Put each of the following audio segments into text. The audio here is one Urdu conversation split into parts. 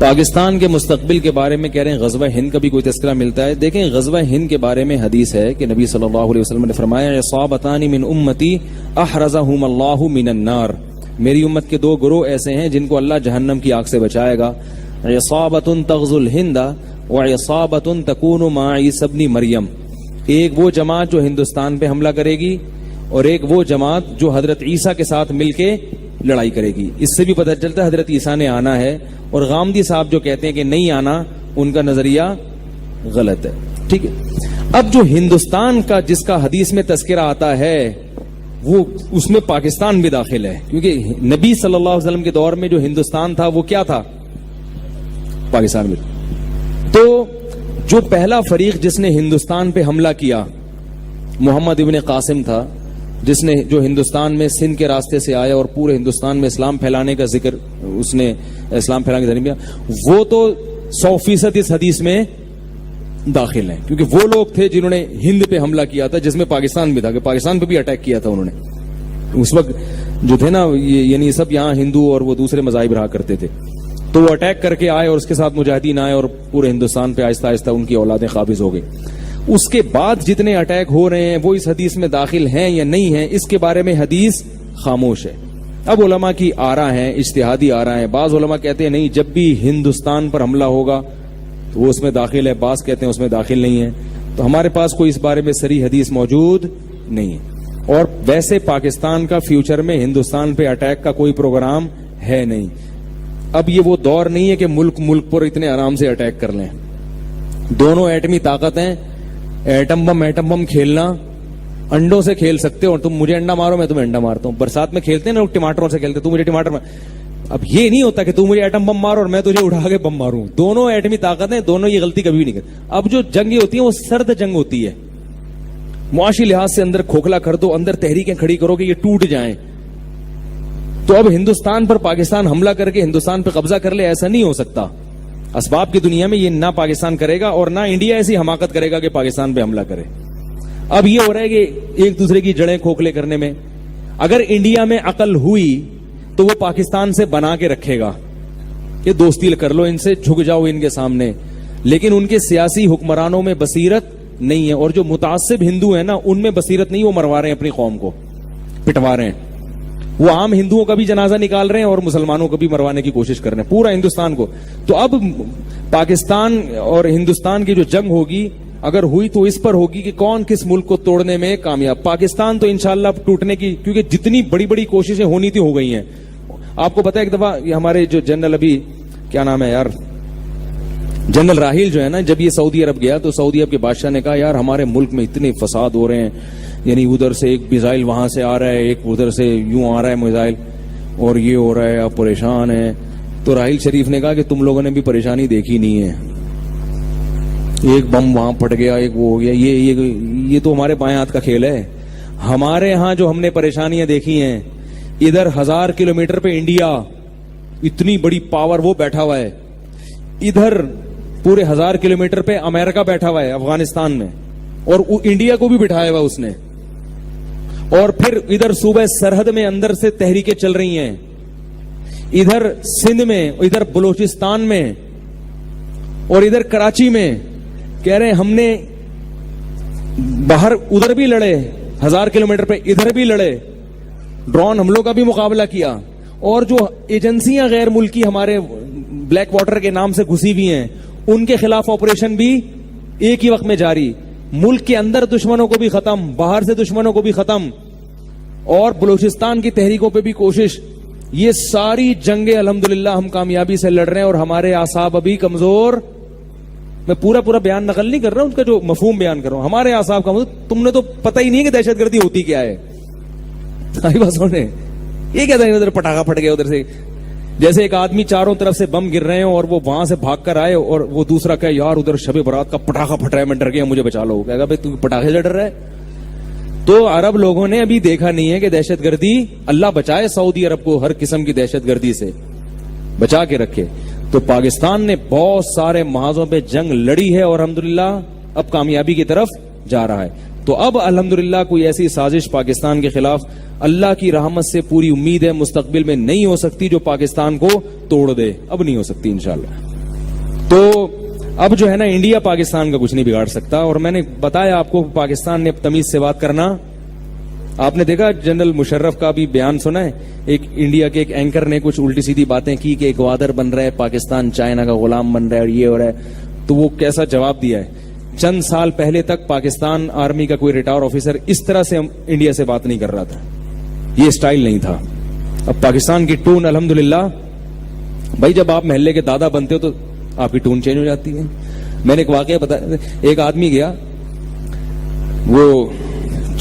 پاکستان کے مستقبل کے بارے میں کہہ رہے ہیں غزوہ ہند کا بھی کوئی تذکرہ ملتا ہے. دیکھیں غزوہ ہند کے بارے میں حدیث ہے کہ نبی صلی اللہ علیہ وسلم نے فرمایا عصابتان من امتی احرزہم اللہ من النار. میری امت کے دو گروہ ایسے ہیں جن کو اللہ جہنم کی آگ سے بچائے گا. عصابۃ تغزو الہند وعصابۃ تکون مع عیسی ابن مریم. ایک وہ جماعت جو ہندوستان پہ حملہ کرے گی اور ایک وہ جماعت جو حضرت عیسیٰ کے ساتھ مل کے لڑائی کرے گی. اس سے بھی پتہ چلتا ہے حضرت عیسیٰ نے آنا ہے, اور غامدی صاحب جو کہتے ہیں کہ نہیں آنا, ان کا نظریہ غلط ہے. ٹھیک ہے. اب جو ہندوستان کا جس کا حدیث میں تذکرہ آتا ہے وہ اس میں پاکستان بھی داخل ہے, کیونکہ نبی صلی اللہ علیہ وسلم کے دور میں جو ہندوستان تھا وہ کیا تھا؟ پاکستان میں. تو جو پہلا فریق جس نے ہندوستان پہ حملہ کیا محمد ابن قاسم تھا, جس نے جو ہندوستان میں سندھ کے راستے سے آیا اور پورے ہندوستان میں اسلام پھیلانے کا ذکر, اس نے اسلام پھیلانے کا ذریعہ, وہ تو 100% اس حدیث میں داخل ہیں, کیونکہ وہ لوگ تھے جنہوں نے ہند پہ حملہ کیا تھا, جس میں پاکستان بھی تھا, کہ پاکستان پہ بھی اٹیک کیا تھا انہوں نے. اس وقت جو تھے نا یعنی سب یہاں ہندو اور وہ دوسرے مذاہب رہا کرتے تھے, تو وہ اٹیک کر کے آئے اور اس کے ساتھ مجاہدین آئے اور پورے ہندوستان پہ آہستہ آہستہ ان کی اولادیں قابض ہو گئی. اس کے بعد جتنے اٹیک ہو رہے ہیں وہ اس حدیث میں داخل ہیں یا نہیں ہیں, اس کے بارے میں حدیث خاموش ہے. اب علماء کی آراء ہیں, اجتہادی آراء ہیں. بعض علماء کہتے ہیں نہیں, جب بھی ہندوستان پر حملہ ہوگا تو وہ اس میں داخل ہے, بعض کہتے ہیں اس میں داخل نہیں ہے. تو ہمارے پاس کوئی اس بارے میں صریح حدیث موجود نہیں ہے. اور ویسے پاکستان کا فیوچر میں ہندوستان پہ اٹیک کا کوئی پروگرام ہے نہیں. اب یہ وہ دور نہیں ہے کہ ملک پر اتنے آرام سے اٹیک کر لیں. دونوں ایٹمی طاقت ہیں, ایٹم بم کھیلنا, انڈوں سے کھیل سکتے ہو, تم مجھے انڈا مارو میں تمہیں انڈا مارتا ہوں. برسات میں کھیلتے ہیں نا لوگ, ٹماٹروں سے کھیلتے, تم مجھے ٹماٹر مار. اب یہ نہیں ہوتا کہ تم مجھے ایٹم بم مارو اور میں تجھے اٹھا کے بم ماروں. دونوں ایٹمی طاقت ہیں, دونوں یہ غلطی کبھی بھی نہیں کرتے. اب جو جنگیں ہوتی ہیں وہ سرد جنگ ہوتی ہے, معاشی لحاظ سے اندر کھوکھلا کر دو, اندر تحریکیں کھڑی کرو کہ یہ ٹوٹ جائیں. تو اب ہندوستان پر پاکستان حملہ کر کے ہندوستان پہ قبضہ کر لے, ایسا نہیں ہو سکتا. اسباب کی دنیا میں یہ نہ پاکستان کرے گا اور نہ انڈیا ایسی حماقت کرے گا کہ پاکستان پہ حملہ کرے. اب یہ ہو رہا ہے کہ ایک دوسرے کی جڑیں کھوکھلے کرنے میں. اگر انڈیا میں عقل ہوئی تو وہ پاکستان سے بنا کے رکھے گا کہ دوستی کر لو ان سے, جھک جاؤ ان کے سامنے. لیکن ان کے سیاسی حکمرانوں میں بصیرت نہیں ہے, اور جو متعصب ہندو ہیں نا ان میں بصیرت نہیں, وہ مروا رہے ہیں اپنی قوم کو, پٹوا رہے ہیں. وہ عام ہندوؤں کا بھی جنازہ نکال رہے ہیں اور مسلمانوں کو بھی مروانے کی کوشش کر رہے ہیں, پورا ہندوستان کو. تو اب پاکستان اور ہندوستان کی جو جنگ ہوگی اگر ہوئی تو اس پر ہوگی کہ کون کس ملک کو توڑنے میں کامیاب. پاکستان تو انشاءاللہ ٹوٹنے کی, کیونکہ جتنی بڑی بڑی کوششیں ہونی تھی ہو گئی ہیں. آپ کو پتا ہے ایک دفعہ ہمارے جو جنرل, ابھی کیا نام ہے یار, جنرل راحیل جو ہے نا, جب یہ سعودی عرب گیا تو سعودی عرب کے بادشاہ نے کہا یار ہمارے ملک میں اتنے فساد ہو رہے ہیں, یعنی ادھر سے ایک میزائل وہاں سے آ رہا ہے, ایک ادھر سے یوں آ رہا ہے میزائل, اور یہ ہو رہا ہے, آپ پریشان ہیں. تو راحیل شریف نے کہا کہ تم لوگوں نے بھی پریشانی دیکھی نہیں ہے, ایک بم وہاں پھٹ گیا, ایک وہ ہو گیا, یہ تو ہمارے بائیں ہاتھ کا کھیل ہے. ہمارے ہاں جو ہم نے پریشانیاں دیکھی ہیں, ادھر 1000 کلومیٹر پہ انڈیا اتنی بڑی پاور وہ بیٹھا ہوا ہے, ادھر پورے 1000 کلومیٹر پہ امریکہ بیٹھا ہوا ہے افغانستان میں, اور انڈیا کو بھی بٹھایا ہوا اس نے. اور پھر ادھر صوبہ سرحد میں اندر سے تحریکیں چل رہی ہیں, ادھر سندھ میں, ادھر بلوچستان میں, اور ادھر کراچی میں. کہہ رہے ہیں ہم نے باہر ادھر بھی لڑے 1000 کلومیٹر پہ, ادھر بھی لڑے, ڈرون حملوں کا بھی مقابلہ کیا. اور جو ایجنسیاں غیر ملکی ہمارے بلیک واٹر کے نام سے گھسی ہوئی ہیں, ان کے خلاف آپریشن بھی ایک ہی وقت میں جاری. ملک کے اندر دشمنوں کو بھی ختم, باہر سے دشمنوں کو بھی ختم, اور بلوچستان کی تحریکوں پہ بھی کوشش. یہ ساری جنگیں الحمدللہ ہم کامیابی سے لڑ رہے ہیں, اور ہمارے اعصاب ابھی کمزور. میں پورا بیان نقل نہیں کر رہا ہوں, ان کا جو مفہوم بیان کر رہا ہوں. ہمارے اعصاب کمزور, تم نے تو پتہ ہی نہیں کہ دہشت گردی ہوتی کیا ہے. یہ کہتا ہے ادھر پٹاخہ پھٹ گیا, ادھر سے جیسے ایک آدمی چاروں طرف سے بم گر رہے ہیں اور وہ وہاں سے بھاگ کر آئے, اور وہ دوسرا کہ یار ادھر شب برات کا پٹاخہ پھٹ رہا ہے, میں ڈر گیا, مجھے بچا لو. کہے گا بھائی تو پٹاخے سے ڈر رہا ہے. تو عرب لوگوں نے ابھی دیکھا نہیں ہے کہ دہشت گردی, اللہ بچائے سعودی عرب کو ہر قسم کی دہشت گردی سے بچا کے رکھے. تو پاکستان نے بہت سارے محاذوں پہ جنگ لڑی ہے, اور الحمدللہ اب کامیابی کی طرف جا رہا ہے. تو اب الحمدللہ کوئی ایسی سازش پاکستان کے خلاف اللہ کی رحمت سے پوری امید ہے مستقبل میں نہیں ہو سکتی جو پاکستان کو توڑ دے. اب نہیں ہو سکتی انشاءاللہ. تو اب جو ہے نا انڈیا پاکستان کا کچھ نہیں بگاڑ سکتا. اور میں نے بتایا آپ کو پاکستان نے تمیز سے بات کرنا. آپ نے دیکھا جنرل مشرف کا بھی بیان سنا ہے, ایک انڈیا کے ایک اینکر نے کچھ الٹی سیدھی باتیں کی کہ ایک وادر بن رہا ہے, پاکستان چائنا کا غلام بن رہا ہے اور یہ ہو رہا ہے. تو وہ کیسا جواب دیا ہے, چند سال پہلے تک پاکستان آرمی کا کوئی ریٹائر آفیسر اس طرح سے انڈیا سے بات نہیں کر رہا تھا, یہ سٹائل نہیں تھا. اب پاکستان کی ٹون الحمدللہ, بھائی جب آپ محلے کے دادا بنتے ہو تو آپ کی ٹون چینج ہو جاتی ہے. میں نے ایک واقعہ بتایا, ایک آدمی گیا, وہ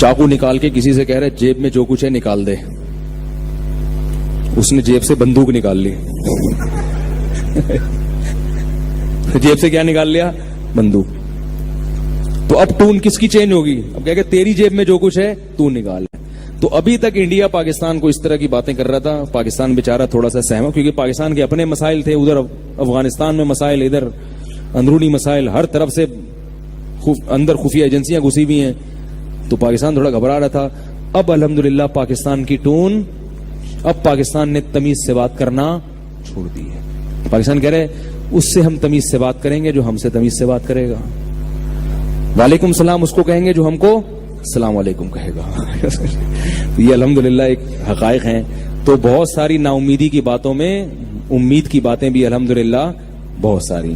چاقو نکال کے کسی سے کہہ رہے جیب میں جو کچھ ہے نکال دے. اس نے جیب سے بندوق نکال لی. جیب سے کیا نکال لیا؟ بندوق. تو اب ٹون کس کی چینج ہوگی؟ اب کہہ کہ تیری جیب میں جو کچھ ہے تو نکال. تو ابھی تک انڈیا پاکستان کو اس طرح کی باتیں کر رہا تھا. پاکستان بیچارہ تھوڑا سا سہما, کیونکہ پاکستان کے اپنے مسائل تھے, ادھر افغانستان میں مسائل, ادھر اندرونی مسائل, ہر طرف سے اندر خفیہ ایجنسیاں گھسی ہوئی ہیں. تو پاکستان تھوڑا گھبرا رہا تھا. اب الحمدللہ پاکستان کی ٹون, اب پاکستان نے تمیز سے بات کرنا چھوڑ دی ہے. پاکستان کہہ رہے اس سے ہم تمیز سے بات کریں گے جو ہم سے تمیز سے بات کرے گا. وعلیکم السلام اس کو کہیں گے جو ہم کو السلام علیکم کہے گا. یہ الحمدللہ ایک حقائق ہیں. تو بہت ساری نا امیدی کی باتوں میں امید کی باتیں بھی الحمدللہ بہت ساری.